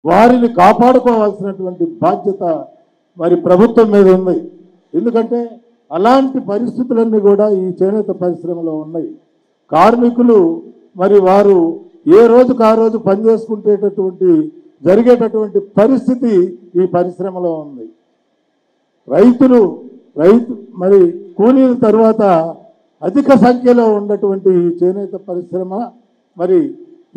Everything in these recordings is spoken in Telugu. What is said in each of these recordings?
వారిని కాపాడుకోవాల్సినటువంటి బాధ్యత మరి ప్రభుత్వం మీద ఉంది. ఎందుకంటే అలాంటి పరిస్థితులన్నీ కూడా ఈ చేనేత పరిశ్రమలో ఉన్నాయి. కార్మికులు మరి వారు ఏ రోజుకు ఆ రోజు పనిచేసుకుంటేటటువంటి జరిగేటటువంటి పరిస్థితి ఈ పరిశ్రమలో ఉంది. రైతు మరి కూలీల తర్వాత అధిక సంఖ్యలో ఉన్నటువంటి ఈ చేనేత పరిశ్రమ మరి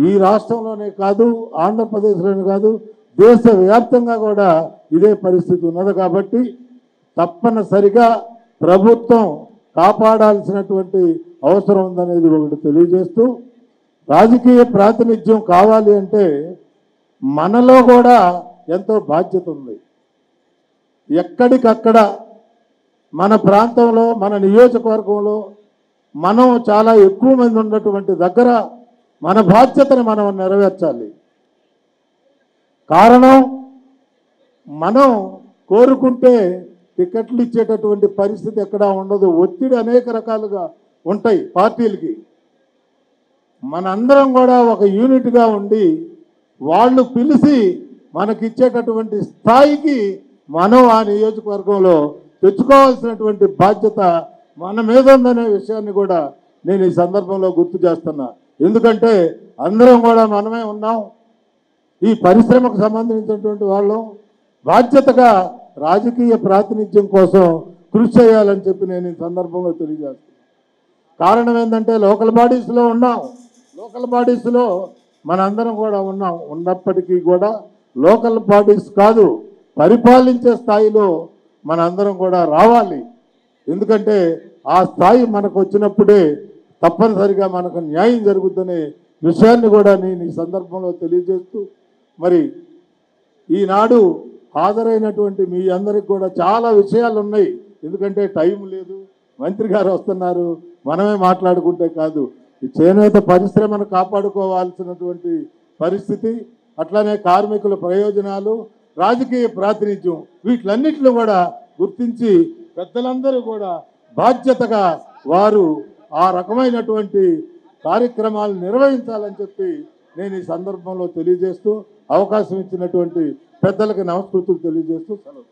ఈ రాష్ట్రంలోనే కాదు, ఆంధ్రప్రదేశ్లోనే కాదు, దేశవ్యాప్తంగా కూడా ఇదే పరిస్థితి ఉన్నది. కాబట్టి తప్పనిసరిగా ప్రభుత్వం కాపాడాల్సినటువంటి అవసరం ఉందనేది ఒకటి తెలియజేస్తూ, రాజకీయ ప్రాతినిధ్యం కావాలి అంటే మనలో కూడా ఎంతో బాధ్యత ఉంది. ఎక్కడికక్కడ మన ప్రాంతంలో, మన నియోజకవర్గంలో మనం చాలా ఎక్కువ మంది ఉన్నటువంటి దగ్గర మన బాధ్యతను మనం నెరవేర్చాలి. కారణం, మనం కోరుకుంటే టికెట్లు ఇచ్చేటటువంటి పరిస్థితి ఎక్కడా ఉండదు. ఒత్తిడి అనేక రకాలుగా ఉంటాయి పార్టీలకి. మనందరం కూడా ఒక యూనిట్గా ఉండి వాళ్ళు పిలిచి మనకిచ్చేటటువంటి స్థాయికి మనం ఆ నియోజకవర్గంలో తెచ్చుకోవాల్సినటువంటి బాధ్యత మన మీద ఉందనే విషయాన్ని కూడా నేను ఈ సందర్భంలో గుర్తు చేస్తున్నా. ఎందుకంటే అందరం కూడా మనమే ఉన్నాం. ఈ పరిశ్రమకు సంబంధించినటువంటి వాళ్ళు బాధ్యతగా రాజకీయ ప్రాతినిధ్యం కోసం కృషి చేయాలని చెప్పి నేను ఈ సందర్భంలో తెలియజేస్తున్నాను. కారణం ఏంటంటే లోకల్ బాడీస్లో ఉన్నాం. లోకల్ బాడీస్లో మనందరం కూడా ఉన్నాం. ఉన్నప్పటికీ కూడా లోకల్ బాడీస్ కాదు, పరిపాలించే స్థాయిలో మనందరం కూడా రావాలి. ఎందుకంటే ఆ స్థాయి మనకు వచ్చినప్పుడే తప్పనిసరిగా మనకు న్యాయం జరుగుతుందనే విషయాన్ని కూడా నేను ఈ సందర్భంలో తెలియజేస్తూ, మరి ఈనాడు హాజరైనటువంటి మీ అందరికి కూడా చాలా విషయాలు ఉన్నాయి. ఎందుకంటే టైం లేదు, మంత్రి గారు వస్తున్నారు, మనమే మాట్లాడుకుంటే కాదు. ఈ చేనేత పరిశ్రమను కాపాడుకోవాల్సినటువంటి పరిస్థితి, అట్లానే కార్మికుల ప్రయోజనాలు, రాజకీయ ప్రాతినిధ్యం, వీటిలన్నిటిలో కూడా గుర్తించి పెద్దలందరూ కూడా బాధ్యతగా వారు ఆ రకమైనటువంటి కార్యక్రమాలు నిర్వహించాలని చెప్పి నేను ఈ సందర్భంలో తెలియజేస్తూ, అవకాశం ఇచ్చినటువంటి పెద్దలకు నమస్కృతులు తెలియజేస్తూ సెలవు.